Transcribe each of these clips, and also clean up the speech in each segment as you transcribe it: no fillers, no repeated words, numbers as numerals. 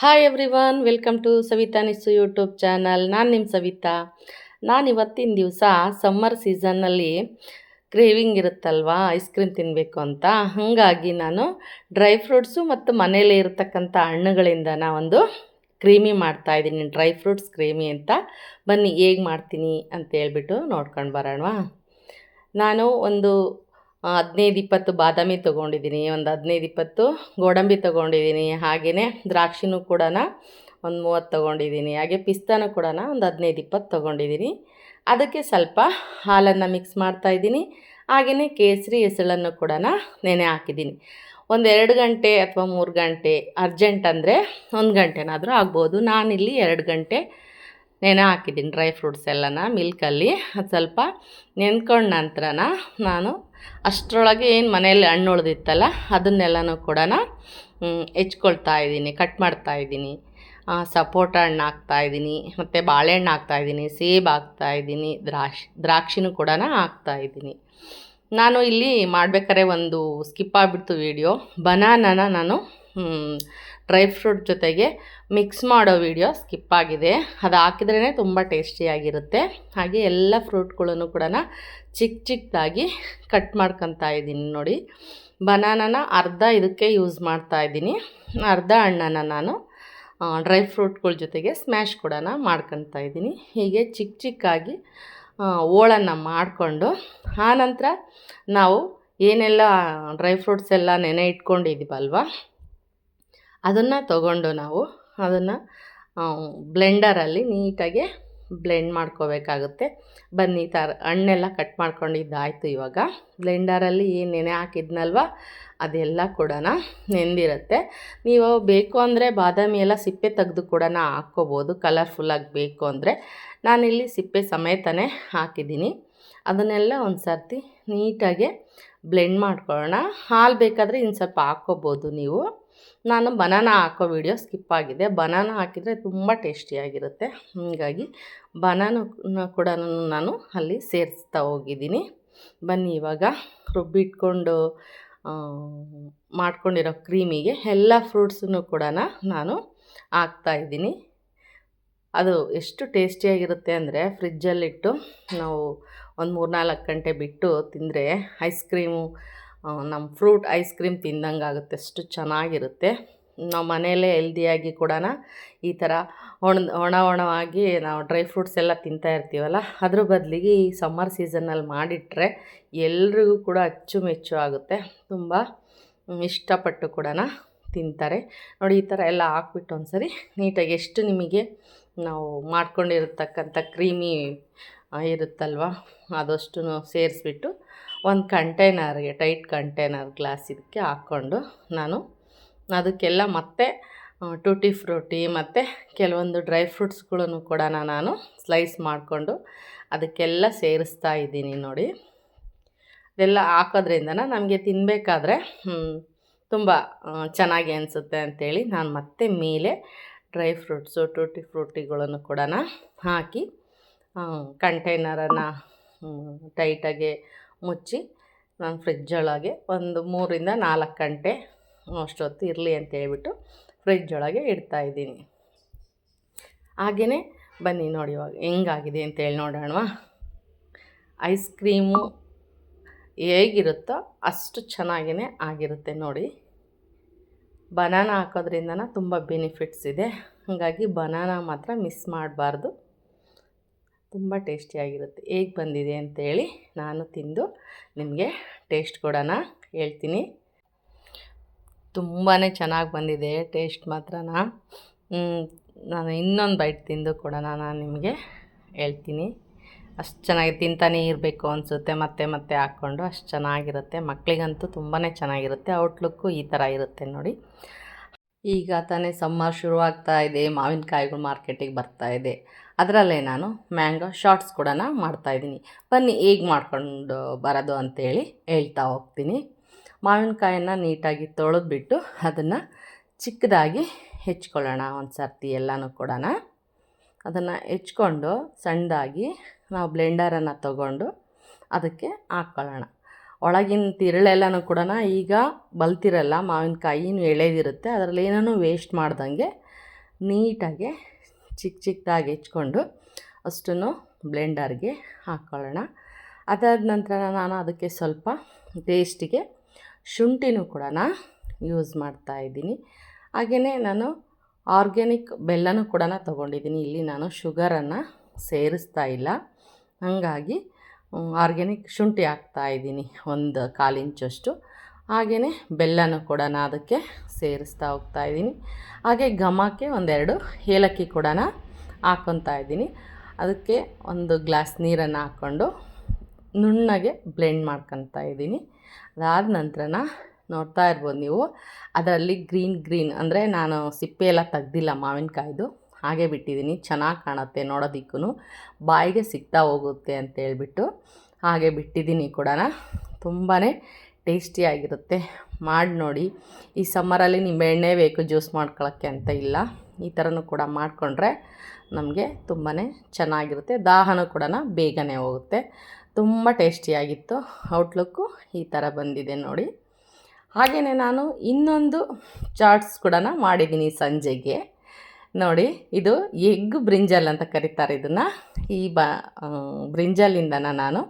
Hi everyone, welcome to Savitha ನಿಸ್ಸು YouTube channel. ನಾನು ನಿಮ್ಮ ಸವಿತಾ. ನಾನು ಇವತ್ತಿನ ದಿವಸ ಸಮ್ಮರ್ ಸೀಸನ್ನಲ್ಲಿ ಕ್ರೇವಿಂಗ್ ಇರುತ್ತಲ್ವಾ, ಐಸ್ ಕ್ರೀಮ್ ತಿನ್ನಬೇಕು ಅಂತ. ಹಾಗಾಗಿ ನಾನು ಡ್ರೈ ಫ್ರೂಟ್ಸು ಮತ್ತು ಮನೇಲಿ ಇರತಕ್ಕಂಥ ಹಣ್ಣುಗಳಿಂದ ಒಂದು ಕ್ರೀಮಿ ಮಾಡ್ತಾಯಿದ್ದೀನಿ, ಡ್ರೈ ಫ್ರೂಟ್ಸ್ ಕ್ರೀಮಿ ಅಂತ. ಬನ್ನಿ ಹೇಗೆ ಮಾಡ್ತೀನಿ ಅಂತ ಹೇಳ್ಬಿಟ್ಟು ನೋಡ್ಕೊಂಡು ಬರೋಣವಾ. ನಾನು ಒಂದು 15-20 ಬಾದಾಮಿ ತೊಗೊಂಡಿದ್ದೀನಿ, ಒಂದು 15-20 ಗೋಡಂಬಿ ತೊಗೊಂಡಿದ್ದೀನಿ. ಹಾಗೆಯೇ ದ್ರಾಕ್ಷಿನೂ ಕೂಡ ಒಂದು 30 ತೊಗೊಂಡಿದ್ದೀನಿ. ಹಾಗೆ ಪಿಸ್ತಾನೂ ಕೂಡ ಒಂದು 15-20 ತೊಗೊಂಡಿದ್ದೀನಿ. ಅದಕ್ಕೆ ಸ್ವಲ್ಪ ಹಾಲನ್ನು ಮಿಕ್ಸ್ ಮಾಡ್ತಾಯಿದ್ದೀನಿ. ಹಾಗೆಯೇ ಕೇಸರಿ ಹೆಸಳನ್ನು ಕೂಡ ನೆನೆ ಹಾಕಿದ್ದೀನಿ. ಒಂದು 2 ಗಂಟೆ ಅಥವಾ 3 ಗಂಟೆ, ಅರ್ಜೆಂಟ್ ಅಂದರೆ 1 ಗಂಟೆನಾದರೂ ಆಗ್ಬೋದು. ನಾನಿಲ್ಲಿ 2 ಗಂಟೆ ನೆನೆ ಹಾಕಿದ್ದೀನಿ ಡ್ರೈ ಫ್ರೂಟ್ಸ್ ಎಲ್ಲನ ಮಿಲ್ಕಲ್ಲಿ. ಅದು ಸ್ವಲ್ಪ ನೆನ್ಕೊಂಡು ನಂತರ ನಾನು ಅಷ್ಟರೊಳಗೆ ಏನು ಮನೆಯಲ್ಲಿ ಹಣ್ಣು ಉಳಿದಿತ್ತಲ್ಲ ಅದನ್ನೆಲ್ಲನೂ ಕೂಡ ಹೆಚ್ಕೊಳ್ತಾ ಇದ್ದೀನಿ, ಕಟ್ ಮಾಡ್ತಾಯಿದ್ದೀನಿ. ಸಪೋಟ ಹಣ್ಣು ಹಾಕ್ತಾಯಿದ್ದೀನಿ, ಮತ್ತು ಬಾಳೆಹಣ್ಣು ಹಾಕ್ತಾಯಿದ್ದೀನಿ, ಸೇಬು ಹಾಕ್ತಾಯಿದ್ದೀನಿ, ದ್ರಾಕ್ಷಿನೂ ಕೂಡ ಹಾಕ್ತಾಯಿದ್ದೀನಿ. ನಾನು ಇಲ್ಲಿ ಮಾಡ್ಬೇಕಾದ್ರೆ ಒಂದು ಸ್ಕಿಪ್ ಆಗಿಬಿಡ್ತು ವೀಡಿಯೋ. ಬನಾನನ ನಾನು ಡ್ರೈ ಫ್ರೂಟ್ ಜೊತೆಗೆ ಮಿಕ್ಸ್ ಮಾಡೋ ವಿಡಿಯೋ ಸ್ಕಿಪ್ ಆಗಿದೆ. ಅದು ಹಾಕಿದ್ರೇ ತುಂಬ ಟೇಸ್ಟಿಯಾಗಿರುತ್ತೆ. ಹಾಗೆ ಎಲ್ಲ ಫ್ರೂಟ್ಗಳನ್ನು ಕೂಡ ಚಿಕ್ಕದಾಗಿ ಕಟ್ ಮಾಡ್ಕೊತಾ ಇದ್ದೀನಿ. ನೋಡಿ, ಬನಾನನ ಅರ್ಧ ಇದಕ್ಕೆ ಯೂಸ್ ಮಾಡ್ತಾಯಿದ್ದೀನಿ, ಅರ್ಧ ಹಣ್ಣನ್ನು ನಾನು ಡ್ರೈ ಫ್ರೂಟ್ಗಳ ಜೊತೆಗೆ ಸ್ಮ್ಯಾಶ್ ಕೂಡ ಮಾಡ್ಕೊತಾ ಇದ್ದೀನಿ. ಹೀಗೆ ಚಿಕ್ಕದಾಗಿ ಹೋಳನ್ನು ಮಾಡಿಕೊಂಡು ಆನಂತರ ನಾವು ಏನೆಲ್ಲ ಡ್ರೈ ಫ್ರೂಟ್ಸ್ ಎಲ್ಲ ನೆನೆ ಇಟ್ಕೊಂಡಿದ್ದೀವಲ್ವ ಅದನ್ನು ತಗೊಂಡು ನಾವು ಅದನ್ನು ಬ್ಲೆಂಡರಲ್ಲಿ ನೀಟಾಗಿ ಬ್ಲೆಂಡ್ ಮಾಡ್ಕೋಬೇಕಾಗುತ್ತೆ. ಬನ್ನಿ, ಹಣ್ಣೆಲ್ಲ ಕಟ್ ಮಾಡ್ಕೊಂಡಿದ್ದಾಯಿತು. ಇವಾಗ ಬ್ಲೆಂಡರಲ್ಲಿ ಏನು ನೆನೆ ಹಾಕಿದ್ನಲ್ವ ಅದೆಲ್ಲ ಕೂಡ ನೆಂದಿರುತ್ತೆ. ನೀವು ಬೇಕು ಅಂದರೆ ಬಾದಾಮಿ ಎಲ್ಲ ಸಿಪ್ಪೆ ತೆಗೆದು ಕೂಡ ಹಾಕ್ಕೋಬೋದು, ಕಲರ್ಫುಲ್ಲಾಗಿ ಬೇಕು ಅಂದರೆ. ನಾನಿಲ್ಲಿ ಸಿಪ್ಪೆ ಸಮೇತನೇ ಹಾಕಿದ್ದೀನಿ. ಅದನ್ನೆಲ್ಲ ಒಂದು ಸರ್ತಿ ನೀಟಾಗಿ ಬ್ಲೆಂಡ್ ಮಾಡ್ಕೊಳ್ಳೋಣ. ಹಾಲು ಬೇಕಾದರೆ ಇನ್ನು ಸ್ವಲ್ಪ ಹಾಕ್ಕೋಬೋದು ನೀವು. ನಾನು ಬನಾನಾ ಹಾಕೋ ವಿಡಿಯೋ ಸ್ಕಿಪ್ ಆಗಿದೆ. ಬನಾನಾ ಹಾಕಿದರೆ ತುಂಬ ಟೇಸ್ಟಿಯಾಗಿರುತ್ತೆ. ಹೀಗಾಗಿ ಬನಾನ ಕೂಡ ನಾನು ಅಲ್ಲಿ ಸೇರಿಸ್ತಾ ಹೋಗಿದ್ದೀನಿ. ಬನ್ನಿ, ಇವಾಗ ರುಬ್ಬಿಟ್ಕೊಂಡು ಮಾಡ್ಕೊಂಡಿರೋ ಕ್ರೀಮಿಗೆ ಎಲ್ಲ ಫ್ರೂಟ್ಸನ್ನು ಕೂಡ ನಾನು ಹಾಕ್ತಾಯಿದ್ದೀನಿ. ಅದು ಎಷ್ಟು ಟೇಸ್ಟಿಯಾಗಿರುತ್ತೆ ಅಂದರೆ ಫ್ರಿಜ್ಜಲ್ಲಿಟ್ಟು ನಾವು ಒಂದು 3-4 ಗಂಟೆ ಬಿಟ್ಟು ತಿಂದರೆ ಐಸ್ ಕ್ರೀಮು, ನಮ್ಮ ಫ್ರೂಟ್ ಐಸ್ ಕ್ರೀಮ್ ತಿಂದಂಗೆ ಆಗುತ್ತೆ, ಅಷ್ಟು ಚೆನ್ನಾಗಿರುತ್ತೆ. ನಾವು ಮನೆಯಲ್ಲೇ ಹೆಲ್ದಿಯಾಗಿ ಕೂಡ ಈ ಥರ ಒಣವಾಗಿ ನಾವು ಡ್ರೈ ಫ್ರೂಟ್ಸ್ ಎಲ್ಲ ತಿಂತಾ ಇರ್ತೀವಲ್ಲ, ಅದ್ರ ಬದಲಿಗೆ ಈ ಸಮ್ಮರ್ ಸೀಸನ್ನಲ್ಲಿ ಮಾಡಿಟ್ರೆ ಎಲ್ರಿಗೂ ಕೂಡ ಅಚ್ಚುಮೆಚ್ಚು ಆಗುತ್ತೆ. ತುಂಬ ಇಷ್ಟಪಟ್ಟು ಕೂಡ ತಿಂತಾರೆ. ನೋಡಿ, ಈ ಥರ ಎಲ್ಲ ಹಾಕ್ಬಿಟ್ಟು ಒಂದು ಸರಿ ನೀಟಾಗಿ ಎಷ್ಟು ನಿಮಗೆ ನಾವು ಮಾಡ್ಕೊಂಡಿರತಕ್ಕಂಥ ಕ್ರೀಮಿ ಇರುತ್ತಲ್ವ ಅದಷ್ಟು ಸೇರಿಸ್ಬಿಟ್ಟು ಒಂದು ಕಂಟೈನರ್ಗೆ, ಟೈಟ್ ಕಂಟೈನರ್ ಗ್ಲಾಸ್ ಇದಕ್ಕೆ ಹಾಕ್ಕೊಂಡು ನಾನು ಅದಕ್ಕೆಲ್ಲ ಮತ್ತೆ ಟೂಟಿ ಫ್ರೂಟಿ ಮತ್ತು ಕೆಲವೊಂದು ಡ್ರೈ ಫ್ರೂಟ್ಸ್ಗಳನ್ನು ಕೂಡ ನಾನು ಸ್ಲೈಸ್ ಮಾಡಿಕೊಂಡು ಅದಕ್ಕೆಲ್ಲ ಸೇರಿಸ್ತಾ ಇದ್ದೀನಿ. ನೋಡಿ, ಇದೆಲ್ಲ ಹಾಕೋದ್ರಿಂದ ನಮಗೆ ತಿನ್ನಬೇಕಾದ್ರೆ ತುಂಬ ಚೆನ್ನಾಗಿ ಅನಿಸುತ್ತೆ ಅಂಥೇಳಿ ನಾನು ಮತ್ತೆ ಮೇಲೆ ಡ್ರೈ ಫ್ರೂಟ್ಸು, ಟೂಟಿ ಫ್ರೂಟಿಗಳನ್ನು ಕೂಡ ಹಾಕಿ ಕಂಟೈನರನ್ನು ಟೈಟಾಗಿ ಮುಚ್ಚಿ ನಾನು ಫ್ರಿಜ್ಜೊಳಗೆ ಒಂದು 3-4 ಗಂಟೆ ಅಷ್ಟೊತ್ತು ಇರಲಿ ಅಂತೇಳ್ಬಿಟ್ಟು ಫ್ರಿಜ್ಜೊಳಗೆ ಇಡ್ತಾಯಿದ್ದೀನಿ. ಹಾಗೆಯೇ ಬನ್ನಿ ನೋಡಿ ಇವಾಗ ಹೆಂಗಾಗಿದೆ ಅಂತೇಳಿ ನೋಡೋಣವಾ. ಐಸ್ ಕ್ರೀಮು ಹೇಗಿರುತ್ತೋ ಅಷ್ಟು ಚೆನ್ನಾಗೇ ಆಗಿರುತ್ತೆ. ನೋಡಿ, ಬನಾನಾ ಹಾಕೋದ್ರಿಂದ ತುಂಬ ಬೆನಿಫಿಟ್ಸ್ ಇದೆ. ಹಾಗಾಗಿ ಬನಾನಾ ಮಾತ್ರ ಮಿಸ್ ಮಾಡಬಾರ್ದು, ತುಂಬ ಟೇಸ್ಟಿಯಾಗಿರುತ್ತೆ. ಹೇಗೆ ಬಂದಿದೆ ಅಂತೇಳಿ ನಾನು ತಿಂದು ನಿಮಗೆ ಟೇಸ್ಟ್ ಕೂಡ ಹೇಳ್ತೀನಿ. ತುಂಬಾ ಚೆನ್ನಾಗಿ ಬಂದಿದೆ ಟೇಸ್ಟ್ ಮಾತ್ರ. ನಾನು ಇನ್ನೊಂದು ಬೈಟ್ ತಿಂದು ಕೂಡ ನಾನು ನಿಮಗೆ ಹೇಳ್ತೀನಿ. ಅಷ್ಟು ಚೆನ್ನಾಗಿ ತಿಂತಾನೇ ಇರಬೇಕು ಅನಿಸುತ್ತೆ, ಮತ್ತೆ ಮತ್ತೆ ಹಾಕ್ಕೊಂಡು. ಅಷ್ಟು ಚೆನ್ನಾಗಿರುತ್ತೆ. ಮಕ್ಕಳಿಗಂತೂ ತುಂಬಾ ಚೆನ್ನಾಗಿರುತ್ತೆ. ಔಟ್ಲುಕ್ಕು ಈ ಥರ ಇರುತ್ತೆ ನೋಡಿ. ಈಗ ತಾನೇ ಸಮ್ಮರ್ ಶುರುವಾಗ್ತಾ ಇದೆ, ಮಾವಿನಕಾಯಿಗಳು ಮಾರ್ಕೆಟಿಗೆ ಬರ್ತಾಯಿದೆ. ಅದರಲ್ಲೇ ನಾನು ಮ್ಯಾಂಗೋ ಶಾರ್ಟ್ಸ್ ಕೂಡ ಮಾಡ್ತಾಯಿದ್ದೀನಿ. ಬನ್ನಿ ಹೇಗೆ ಮಾಡ್ಕೊಂಡು ಬರೋದು ಅಂಥೇಳಿ ಹೇಳ್ತಾ ಹೋಗ್ತೀನಿ. ಮಾವಿನಕಾಯನ್ನು ನೀಟಾಗಿ ತೊಳೆದ್ಬಿಟ್ಟು ಅದನ್ನು ಚಿಕ್ಕದಾಗಿ ಹೆಚ್ಕೊಳ್ಳೋಣ ಒಂದು ಸರ್ತಿ ಎಲ್ಲನೂ ಕೂಡ. ಅದನ್ನು ಹೆಚ್ಕೊಂಡು ಸಣ್ಣದಾಗಿ ನಾವು ಬ್ಲೆಂಡರನ್ನು ತಗೊಂಡು ಅದಕ್ಕೆ ಹಾಕ್ಕೊಳ್ಳೋಣ. ಒಳಗಿನ ತಿರುಳೆಲ್ಲನೂ ಕೂಡ ಈಗ ಬಲ್ತಿರಲ್ಲ, ಮಾವಿನಕಾಯಿ ಎಳೆದಿರುತ್ತೆ, ಅದರಲ್ಲಿ ಏನೂ ವೇಸ್ಟ್ ಮಾಡ್ದಂಗೆ ನೀಟಾಗಿ ಚಿಕ್ಕದಾಗಿ ಹೆಚ್ಕೊಂಡು ಅಷ್ಟನ್ನು ಬ್ಲೆಂಡರ್ಗೆ ಹಾಕ್ಕೊಳ್ಳೋಣ. ಅದಾದ ನಂತರ ನಾನು ಅದಕ್ಕೆ ಸ್ವಲ್ಪ ಟೇಸ್ಟಿಗೆ ಶುಂಠಿನೂ ಕೂಡ ಯೂಸ್ ಮಾಡ್ತಾಯಿದ್ದೀನಿ. ಹಾಗೆಯೇ ನಾನು ಆರ್ಗ್ಯಾನಿಕ್ ಬೆಲ್ಲನೂ ಕೂಡ ತೊಗೊಂಡಿದ್ದೀನಿ. ಇಲ್ಲಿ ನಾನು ಶುಗರನ್ನು ಸೇರಿಸ್ತಾ ಇಲ್ಲ, ಹಾಗಾಗಿ ಆರ್ಗ್ಯಾನಿಕ್ ಶುಂಠಿ ಹಾಕ್ತಾಯಿದ್ದೀನಿ 1/4 ಇಂಚಷ್ಟು. ಹಾಗೆಯೇ ಬೆಲ್ಲನೂ ಕೂಡ ಅದಕ್ಕೆ ಸೇರಿಸ್ತಾ ಹೋಗ್ತಾಯಿದ್ದೀನಿ. ಹಾಗೆ ಘಮಕ್ಕೆ 2 ಏಲಕ್ಕಿ ಕೂಡ ಹಾಕ್ಕೊತಾ ಇದ್ದೀನಿ. ಅದಕ್ಕೆ 1 ಗ್ಲಾಸ್ ನೀರನ್ನು ಹಾಕ್ಕೊಂಡು ನುಣ್ಣಗೆ ಬ್ಲೆಂಡ್ ಮಾಡ್ಕೊತಾ ಇದ್ದೀನಿ. ಅದಾದ ನಂತರ ನೋಡ್ತಾ ಇರ್ಬೋದು ನೀವು, ಅದರಲ್ಲಿ ಗ್ರೀನ್ ಅಂದರೆ ನಾನು ಸಿಪ್ಪೆ ಎಲ್ಲ ತೆಗ್ದಿಲ್ಲ ಮಾವಿನಕಾಯ್ದು, ಹಾಗೆ ಬಿಟ್ಟಿದ್ದೀನಿ. ಚೆನ್ನಾಗಿ ಕಾಣುತ್ತೆ ನೋಡೋದಕ್ಕೂ, ಬಾಯಿಗೆ ಸಿಗ್ತಾ ಹೋಗುತ್ತೆ ಅಂತ ಹೇಳ್ಬಿಟ್ಟು ಹಾಗೆ ಬಿಟ್ಟಿದ್ದೀನಿ ಕೂಡ. ತುಂಬಾ ಟೇಸ್ಟಿಯಾಗಿರುತ್ತೆ, ಮಾಡಿ ನೋಡಿ. ಈ ಸಮ್ಮರಲ್ಲಿ ನಿಂಬೆಹಣ್ಣೇ ಬೇಕು ಜ್ಯೂಸ್ ಮಾಡ್ಕೊಳ್ಳೋಕ್ಕೆ ಅಂತ ಇಲ್ಲ, ಈ ಥರನೂ ಕೂಡ ಮಾಡಿಕೊಂಡ್ರೆ ನಮಗೆ ತುಂಬಾ ಚೆನ್ನಾಗಿರುತ್ತೆ. ದಾಹನೂ ಕೂಡ ಬೇಗನೆ ಹೋಗುತ್ತೆ. ತುಂಬ ಟೇಸ್ಟಿಯಾಗಿತ್ತು. ಔಟ್ಲುಕ್ಕು ಈ ಥರ ಬಂದಿದೆ ನೋಡಿ. ಹಾಗೆಯೇ ನಾನು ಇನ್ನೊಂದು ಚಾಟ್ಸ್ ಕೂಡ ಮಾಡಿದ್ದೀನಿ ಸಂಜೆಗೆ ನೋಡಿ. ಇದು ಎಗ್ ಬ್ರಿಂಜಲ್ ಅಂತ ಕರೀತಾರೆ ಇದನ್ನು. ಈ ಬ್ರಿಂಜಲಿಂದ ನಾನು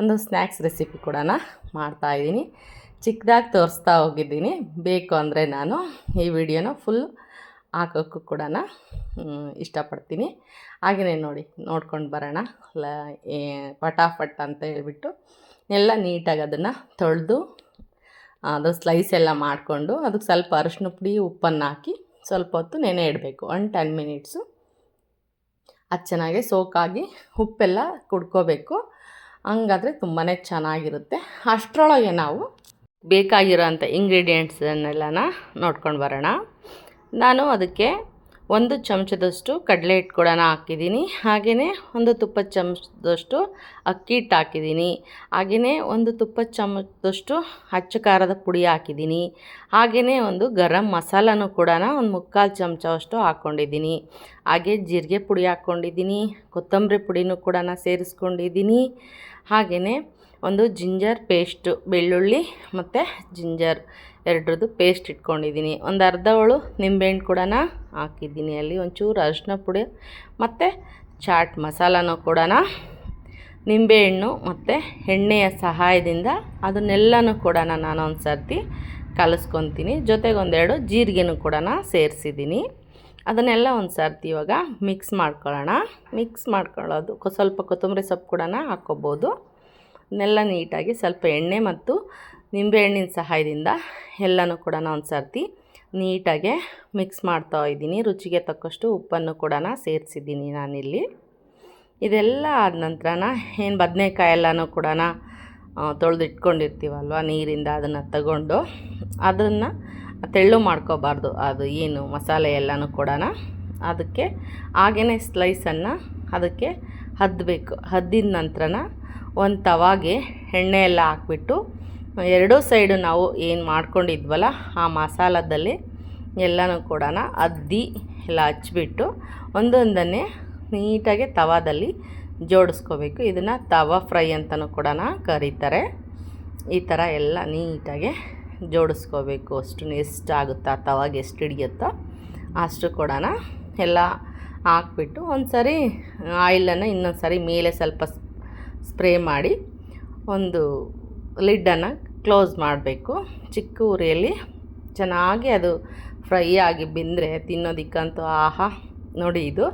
ಒಂದು ಸ್ನ್ಯಾಕ್ಸ್ ರೆಸಿಪಿ ಕೂಡ ಮಾಡ್ತಾಯಿದ್ದೀನಿ. ಚಿಕ್ಕದಾಗಿ ತೋರಿಸ್ತಾ ಹೋಗಿದ್ದೀನಿ. ಬೇಕು ಅಂದರೆ ನಾನು ಈ ವಿಡಿಯೋನ ಫುಲ್ ಹಾಕೋಕ್ಕೂ ಕೂಡ ಇಷ್ಟಪಡ್ತೀನಿ. ಹಾಗೆಯೇ ನೋಡ್ಕೊಂಡು ಬರೋಣ. ಪಟಾಫಟ್ ಅಂತ ಹೇಳ್ಬಿಟ್ಟು ಎಲ್ಲ ನೀಟಾಗಿ ಅದನ್ನು ತೊಳೆದು ಅದು ಸ್ಲೈಸ್ ಎಲ್ಲ ಮಾಡಿಕೊಂಡು ಅದಕ್ಕೆ ಸ್ವಲ್ಪ ಅರಿಶಿನ ಪುಡಿ ಉಪ್ಪನ್ನು ಹಾಕಿ ಸ್ವಲ್ಪ ಹೊತ್ತು ನೆನೆ ಇಡಬೇಕು. 10 ಮಿನಿಟ್ಸು ಅದು ಚೆನ್ನಾಗಿ ಸೋಕಾಗಿ ಉಪ್ಪೆಲ್ಲ ಕುಡ್ಕೋಬೇಕು. ಹಂಗಾದರೆ ತುಂಬಾ ಚೆನ್ನಾಗಿರುತ್ತೆ. ಅಷ್ಟರೊಳಗೆ ನಾವು ಬೇಕಾಗಿರೋಂಥ ಇಂಗ್ರೀಡಿಯೆಂಟ್ಸನ್ನೆಲ್ಲ ನೋಡ್ಕೊಂಡು ಬರೋಣ. ನಾನು ಅದಕ್ಕೆ 1 ಚಮಚದಷ್ಟು ಕಡಲೆ ಹಿಟ್ಟು ಕೂಡ ಹಾಕಿದ್ದೀನಿ. ಹಾಗೆಯೇ 1 ತುಪ್ಪದ ಚಮಚದಷ್ಟು ಅಕ್ಕಿ ಹಿಟ್ಟು ಹಾಕಿದ್ದೀನಿ. ಹಾಗೆಯೇ 1 ತುಪ್ಪದ ಚಮಚದಷ್ಟು ಅಚ್ಚ ಖಾರದ ಪುಡಿ ಹಾಕಿದ್ದೀನಿ. ಹಾಗೆಯೇ 1 ಗರಂ ಮಸಾಲನೂ ಕೂಡ 1/4 ಚಮಚವಷ್ಟು ಹಾಕ್ಕೊಂಡಿದ್ದೀನಿ. ಹಾಗೆ ಜೀರಿಗೆ ಪುಡಿ ಹಾಕ್ಕೊಂಡಿದ್ದೀನಿ, ಕೊತ್ತಂಬರಿ ಪುಡಿನೂ ಕೂಡ ಸೇರಿಸ್ಕೊಂಡಿದ್ದೀನಿ. ಹಾಗೆಯೇ 1 ಜಿಂಜರ್ ಪೇಸ್ಟು, ಬೆಳ್ಳುಳ್ಳಿ ಮತ್ತು ಜಿಂಜರ್ ಎರಡರದ್ದು ಪೇಸ್ಟ್ ಇಟ್ಕೊಂಡಿದ್ದೀನಿ. 1 ಅರ್ಧ ಹೋಳು ನಿಂಬೆಹಣ್ಣು ಕೂಡ ಹಾಕಿದ್ದೀನಿ. ಅಲ್ಲಿ ಒಂಚೂರು ಅರಿಶಿನ ಪುಡಿ ಮತ್ತು ಚಾಟ್ ಮಸಾಲನೂ ಕೂಡ ನಿಂಬೆಹಣ್ಣು ಮತ್ತು ಎಣ್ಣೆಯ ಸಹಾಯದಿಂದ ಅದನ್ನೆಲ್ಲನೂ ಕೂಡ ನಾನು ಒಂದು ಸರ್ತಿ ಕಲಿಸ್ಕೊತೀನಿ. ಜೊತೆಗೆ 1-2 ಜೀರಿಗೆನೂ ಕೂಡ ಸೇರಿಸಿದ್ದೀನಿ. ಅದನ್ನೆಲ್ಲ ಒಂದು ಸರ್ತಿ ಇವಾಗ ಮಿಕ್ಸ್ ಮಾಡ್ಕೊಳ್ಳೋಣ. ಮಿಕ್ಸ್ ಮಾಡ್ಕೊಳ್ಳೋದು ಸ್ವಲ್ಪ ಕೊತ್ತಂಬರಿ ಸೊಪ್ಪು ಕೂಡ ಹಾಕ್ಕೋಬೋದು. ಅದನ್ನೆಲ್ಲ ನೀಟಾಗಿ ಸ್ವಲ್ಪ ಎಣ್ಣೆ ಮತ್ತು ನಿಂಬೆಹಣ್ಣಿನ ಸಹಾಯದಿಂದ ಎಲ್ಲನೂ ಕೂಡ ಒಂದು ಸರ್ತಿ ನೀಟಾಗೆ ಮಿಕ್ಸ್ ಮಾಡ್ತಾ ಇದ್ದೀನಿ. ರುಚಿಗೆ ತಕ್ಕಷ್ಟು ಉಪ್ಪನ್ನು ಕೂಡ ಸೇರಿಸಿದ್ದೀನಿ ನಾನಿಲ್ಲಿ. ಇದೆಲ್ಲ ಆದ ನಂತರ ಏನು ಬದನೆಕಾಯಿ ಎಲ್ಲನೂ ಕೂಡ ತೊಳೆದಿಟ್ಕೊಂಡಿರ್ತೀವಲ್ವ ನೀರಿಂದ, ಅದನ್ನು ತಗೊಂಡು ಅದನ್ನು ತೆಳ್ಳು ಮಾಡ್ಕೋಬಾರ್ದು. ಅದು ಏನು ಮಸಾಲೆ ಎಲ್ಲನೂ ಕೂಡ ಅದಕ್ಕೆ ಹಾಗೆಯೇ ಸ್ಲೈಸನ್ನು ಅದಕ್ಕೆ ಹದ್ದಬೇಕು. ಹದ್ದಿದ ನಂತರ ಒಂದು ತವಾಗೆ ಎಣ್ಣೆ ಎಲ್ಲ ಹಾಕ್ಬಿಟ್ಟು 2 ಸೈಡು ನಾವು ಏನು ಮಾಡ್ಕೊಂಡಿದ್ವಲ್ಲ ಆ ಮಸಾಲದಲ್ಲಿ ಎಲ್ಲನೂ ಕೂಡ ಅದ್ದಿ ಎಲ್ಲ ಹಚ್ಬಿಟ್ಟು ಒಂದೊಂದನ್ನೇ ನೀಟಾಗಿ ತವಾದಲ್ಲಿ ಜೋಡಿಸ್ಕೋಬೇಕು. ಇದನ್ನು ತವಾ ಫ್ರೈ ಅಂತಲೂ ಕೂಡ ಕರೀತಾರೆ. ಈ ಥರ ಎಲ್ಲ ನೀಟಾಗಿ ಜೋಡಿಸ್ಕೋಬೇಕು. ಅಷ್ಟು ಎಷ್ಟಾಗುತ್ತಾ ತವಾಗೆ ಎಷ್ಟು ಹಿಡಿಯುತ್ತೋ ಅಷ್ಟು ಕೂಡ ಎಲ್ಲ ಹಾಕ್ಬಿಟ್ಟು ಒಂದು ಸರಿ ಆಯಿಲನ್ನು ಇನ್ನೊಂದು ಸರಿ ಮೇಲೆ ಸ್ವಲ್ಪ ಸ್ಪ್ರೇ ಮಾಡಿ ಒಂದು ಲಿಡ್ಡನ್ನು ಕ್ಲೋಸ್ ಮಾಡಬೇಕು. ಚಿಕ್ಕ ಉರಿಯಲ್ಲಿ ಚೆನ್ನಾಗಿ ಅದು ಫ್ರೈ ಆಗಿ ಬೆಂದರೆ ತಿನ್ನೋದಕ್ಕಂತೂ ಆಹಾ ನೋಡಿ, ಇದು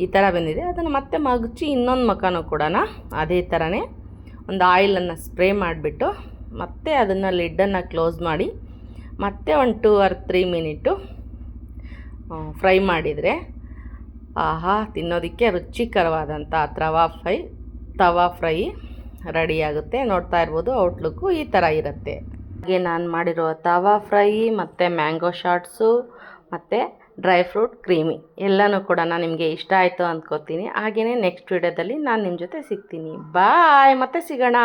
ಈ ಥರ ಬಂದಿದೆ. ಅದನ್ನು ಮತ್ತೆ ಮಗುಚಿ ಇನ್ನೊಂದು ಮುಖನೂ ಕೂಡ ಅದೇ ಥರನೇ ಒಂದು ಆಯಿಲನ್ನು ಸ್ಪ್ರೇ ಮಾಡಿಬಿಟ್ಟು ಮತ್ತೆ ಅದನ್ನು ಲಿಡ್ಡನ್ನು ಕ್ಲೋಸ್ ಮಾಡಿ ಮತ್ತೆ ಒಂದು 2 or 3 ಮಿನಿಟು ಫ್ರೈ ಮಾಡಿದರೆ ಆಹಾ ತಿನ್ನೋದಕ್ಕೆ ರುಚಿಕರವಾದಂಥ ತವಾ ಫ್ರೈ ರೆಡಿಯಾಗುತ್ತೆ. ನೋಡ್ತಾ ಇರ್ಬೋದು, ಔಟ್ಲುಕ್ಕು ಈ ಥರ ಇರುತ್ತೆ. ಹಾಗೆ ನಾನು ಮಾಡಿರೋ ತವಾ ಫ್ರೈ ಮತ್ತು ಮ್ಯಾಂಗೋ ಶಾಟ್ಸು ಮತ್ತು ಡ್ರೈ ಫ್ರೂಟ್ ಕ್ರೀಮಿ ಎಲ್ಲನೂ ಕೂಡ ನಿಮಗೆ ಇಷ್ಟ ಆಯಿತು ಅಂದ್ಕೋತೀನಿ. ಹಾಗೆಯೇ ನೆಕ್ಸ್ಟ್ ವಿಡಿಯೋದಲ್ಲಿ ನಾನು ನಿಮ್ಮ ಜೊತೆ ಸಿಗ್ತೀನಿ. ಬಾಯ್, ಮತ್ತೆ ಸಿಗೋಣ.